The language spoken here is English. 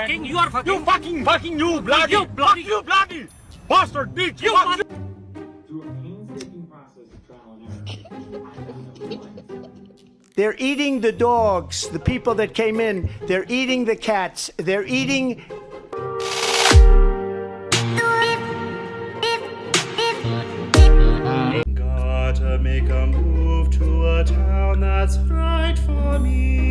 fucking. You are fucking. You fucking you bloody. You bloody. Fuck you bloody. Bastard bitch. You Fuck bastard. Through a painstaking process of trial and error. They're eating the dogs, the people that came in. They're eating the cats. They're eating. Gotta make a move to a town that's right.